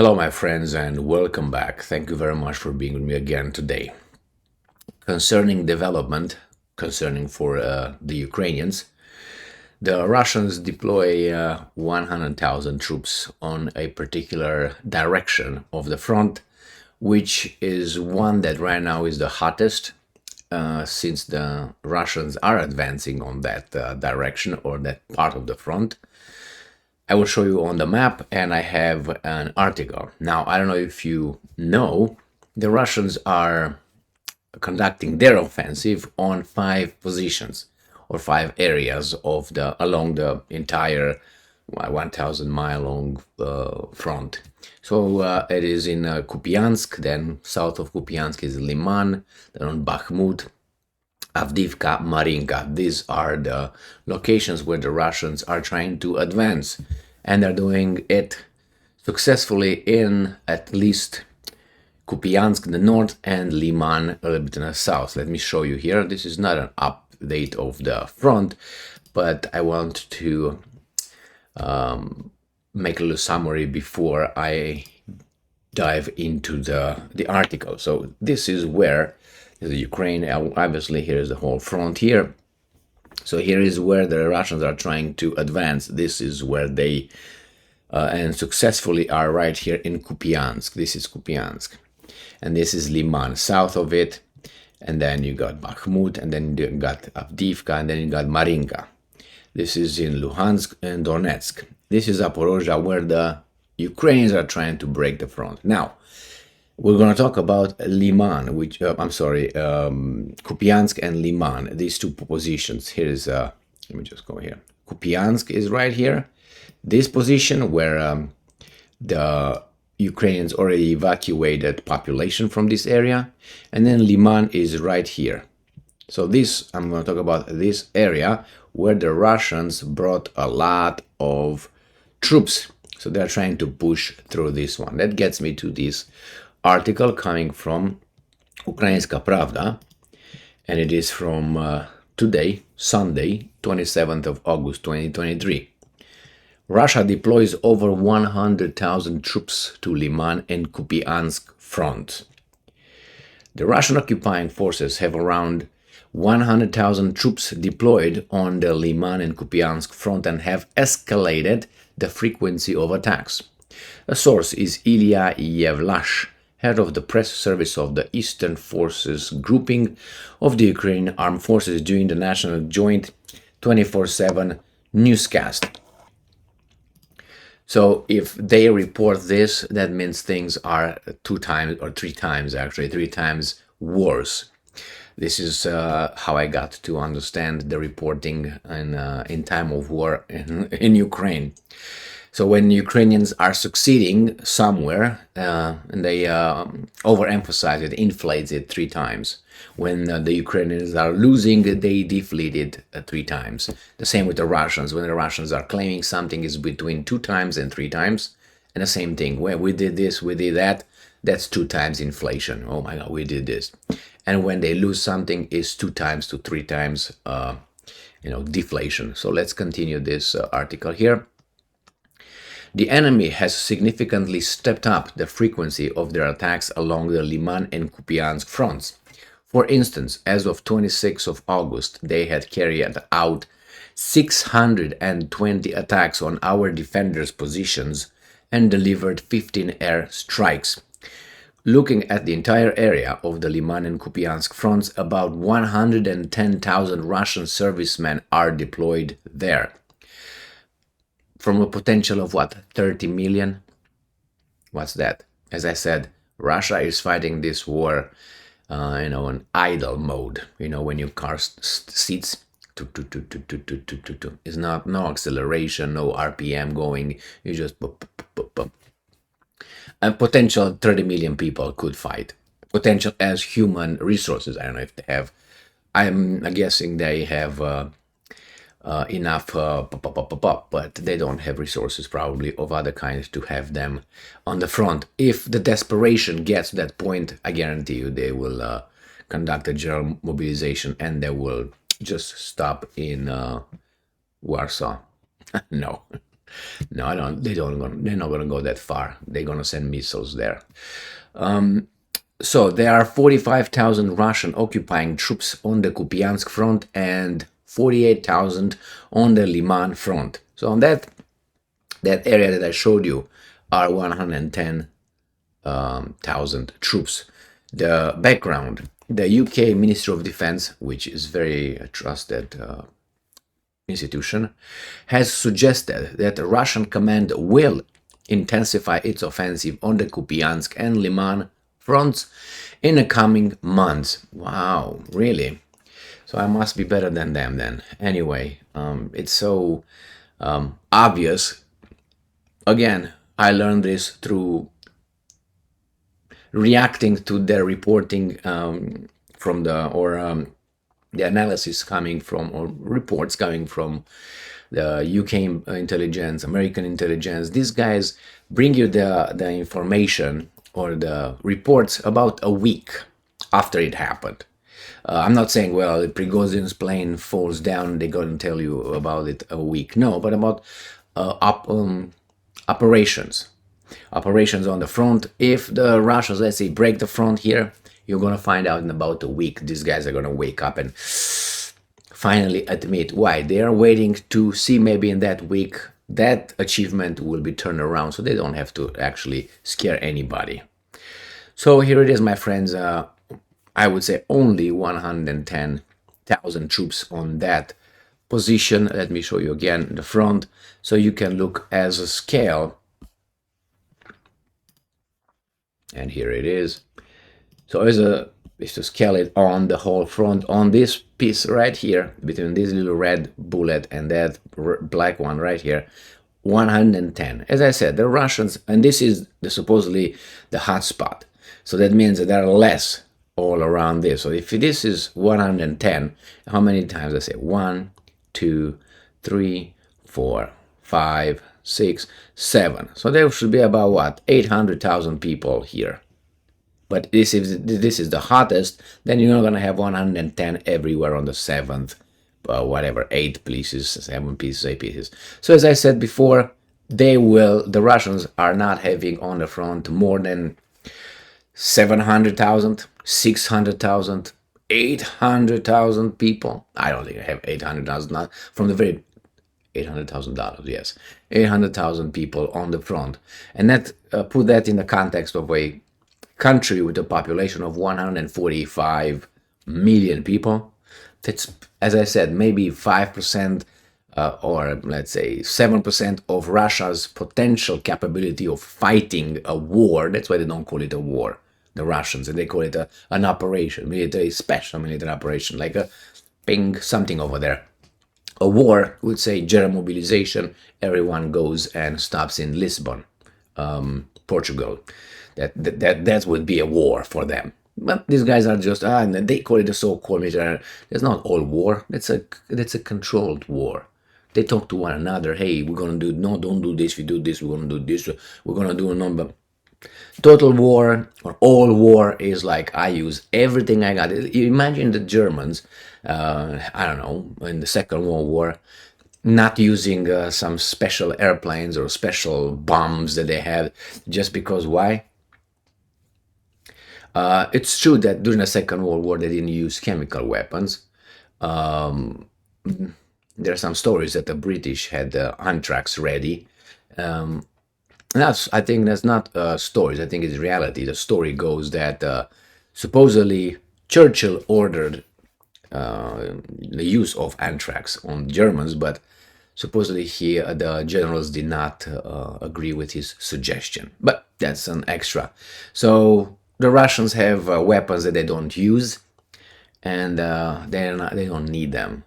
Hello, my friends, and welcome back. Thank you very much for being with me again today. Concerning development, concerning for the Ukrainians, the Russians deploy 100,000 troops on a particular direction of the front, which is one that right now is the hottest since the Russians are advancing on that direction or that part of the front. I will show you on the map, and I have an article. Now, I don't know if you know, the Russians are conducting their offensive on 5 positions or 5 areas of along the entire 1,000-mile long front. So it is in Kupyansk, then south of Kupyansk is Lyman, then on Bakhmut, Avdiivka, Marinka. These are the locations where the Russians are trying to advance, and they're doing it successfully in at least Kupyansk in the north and Lyman a little bit in the south. Let me show you here. This is not an update of the front, but I want to make a little summary before I dive into the article. So this is where the Ukraine, obviously here is the whole front here. So here is where the Russians are trying to advance. This is where they and successfully are right here in Kupyansk. This is Kupyansk. And this is Lyman, south of it. And then you got Bakhmut, and then you got Avdiivka, and then you got Marinka. This is in Luhansk and Donetsk. This is Zaporozhye, where the Ukrainians are trying to break the front. Now, we're going to talk about Lyman, Kupyansk and Lyman, these two positions. Here is, let me just go here. Kupyansk is right here. This position where the Ukrainians already evacuated population from this area. And then Lyman is right here. So this, I'm going to talk about this area where the Russians brought a lot of troops. So they're trying to push through this one. That gets me to this article coming from Ukrainska Pravda, and it is from today, Sunday, 27th of August 2023. Russia deploys over 100,000 troops to Lyman and Kupyansk front. The Russian occupying forces have around 100,000 troops deployed on the Lyman and Kupyansk front and have escalated the frequency of attacks. A source is Ilya Yevlash, head of the press service of the Eastern Forces grouping of the Ukrainian Armed Forces during the National Joint 24/7 newscast. So if they report this, that means things are 2 times or 3 times, actually 3 times worse. This is how I got to understand the reporting in time of war in Ukraine. So when Ukrainians are succeeding somewhere, and they overemphasize it, inflates it 3 times. When the Ukrainians are losing, they deflate it 3 times. The same with the Russians. When the Russians are claiming something is between 2 times and 3 times. And the same thing, where we did this, we did that, that's 2 times inflation. Oh my God, we did this. And when they lose something, is 2 times to 3 times, deflation. So let's continue this article here. The enemy has significantly stepped up the frequency of their attacks along the Lyman and Kupyansk fronts. For instance, as of 26th of August, they had carried out 620 attacks on our defenders' positions and delivered 15 air strikes. Looking at the entire area of the Lyman and Kupyansk fronts, about 110,000 Russian servicemen are deployed there. From a potential of what, 30 million? What's that? As I said, Russia is fighting this war, in idle mode. When your car seats, it's not no acceleration, no RPM going. You just a potential 30 million people could fight. Potential as human resources. I don't know if they have. I'm guessing they have enough, but they don't have resources probably of other kinds to have them on the front. If the desperation gets to that point, I guarantee you they will conduct a general mobilization and they will just stop in Warsaw. No. No, I don't. They don't. They're not gonna go that far. They're gonna send missiles there. So there are 45,000 Russian occupying troops on the Kupyansk front and 48,000 on the Liman front. So on that area that I showed you are 110,000 troops. The background: the UK Ministry of Defense, which is very trusted institution, has suggested that the Russian command will intensify its offensive on the Kupyansk and Liman fronts in the coming months. Wow, really? So I must be better than them then. Anyway, it's so obvious. Again, I learned this through reacting to their reporting from the analysis coming from, or reports coming from, the UK intelligence, American intelligence. These guys bring you the information or the reports about a week after it happened. I'm not saying, well, if Prigozhin's plane falls down, they're going to tell you about it a week. No, but about operations. Operations on the front. If the Russians, let's say, break the front here, you're going to find out in about a week. These guys are going to wake up and finally admit why. They are waiting to see maybe in that week that achievement will be turned around, so they don't have to actually scare anybody. So here it is, my friends. I would say only 110,000 troops on that position. Let me show you again the front, so you can look as a scale. And here it is. So is to scale it on the whole front, on this piece right here, between this little red bullet and that black one right here, 110. As I said, the Russians, and this is supposedly the hot spot. So that means that there are less all around this. So if this is 110, how many times? I say 1, 2, 3, 4, 5, 6, 7. So there should be about what? 800,000 people here. But this is the hottest, then you're not going to have 110 everywhere on the 7th, whatever, 8 pieces, 7 pieces, 8 pieces. So as I said before, the Russians are not having on the front more than 700,000, 600,000, 800,000 people. I don't think I have 800,000 from the very $800,000, yes, 800,000 people on the front, and that put that in the context of a country with a population of 145 million people. That's, as I said, maybe 5% or let's say 7% of Russia's potential capability of fighting a war. That's why they don't call it a war, the Russians, and they call it an operation, special military operation, like a ping something over there. A war would say general mobilization, everyone goes and stops in Lisbon, Portugal. That would be a war for them. But these guys are just, they call it a so-called military. That's not all war. That's a controlled war. They talk to one another. Hey, we're gonna do, no, don't do this. We do this. We're gonna do this. We're gonna do a number. Total war or all war is like, I use everything I got. Imagine the Germans, I don't know, in the Second World War, not using some special airplanes or special bombs that they had, just because why? It's true that during the Second World War they didn't use chemical weapons. There are some stories that the British had anthrax ready. I think that's not stories. I think it's reality. The story goes that supposedly Churchill ordered the use of anthrax on Germans, but supposedly the generals did not agree with his suggestion. But that's an extra. So the Russians have weapons that they don't use, and they don't need them.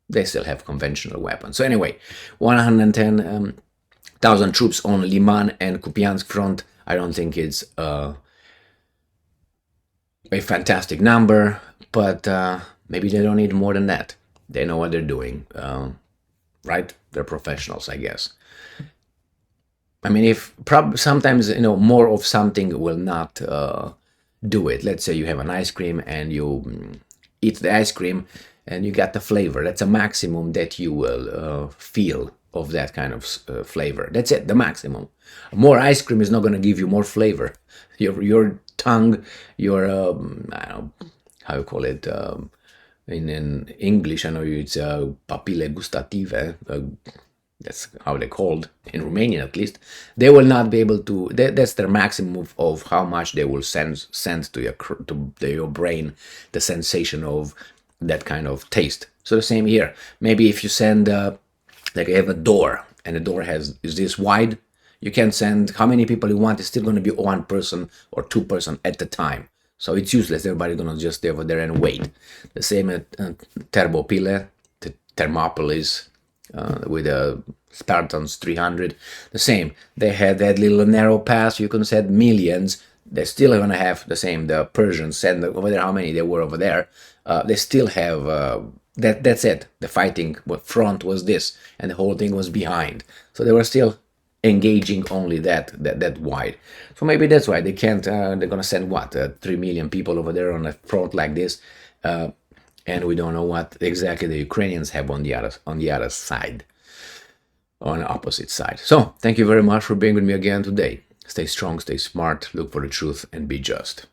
They still have conventional weapons. So anyway, 110,000 troops on Lyman and Kupyansk front. I don't think it's a fantastic number, but maybe they don't need more than that. They know what they're doing, right? They're professionals, I guess. I mean, sometimes more of something will not do it. Let's say you have an ice cream and you eat the ice cream and you got the flavor. That's a maximum that you will feel of that kind of flavor. That's it, the maximum. More ice cream is not going to give you more flavor. Your tongue, your I don't know how you call it in English. I know it's papille gustative. That's how they're called in Romanian, at least. They will not be able to. That's their maximum of how much they will send to your brain, the sensation of that kind of taste. So the same here. Maybe if you send like you have a door and the door is this wide, you can send how many people you want. It's still going to be one person or two person at the time. So it's useless. Everybody's going to just stay over there and wait. The same at Thermopyle, the Thermopolis, with a Spartans 300. The same. They had that little narrow pass. You can send millions. They're still going to have the same. The Persians send over there how many they were over there. They still have that's it. The fighting front was this, and the whole thing was behind. So they were still engaging only that wide. So maybe that's why they can't. They're gonna send what 3 million people over there on a front like this, and we don't know what exactly the Ukrainians have on the other side, on the opposite side. So thank you very much for being with me again today. Stay strong, stay smart, look for the truth, and be just.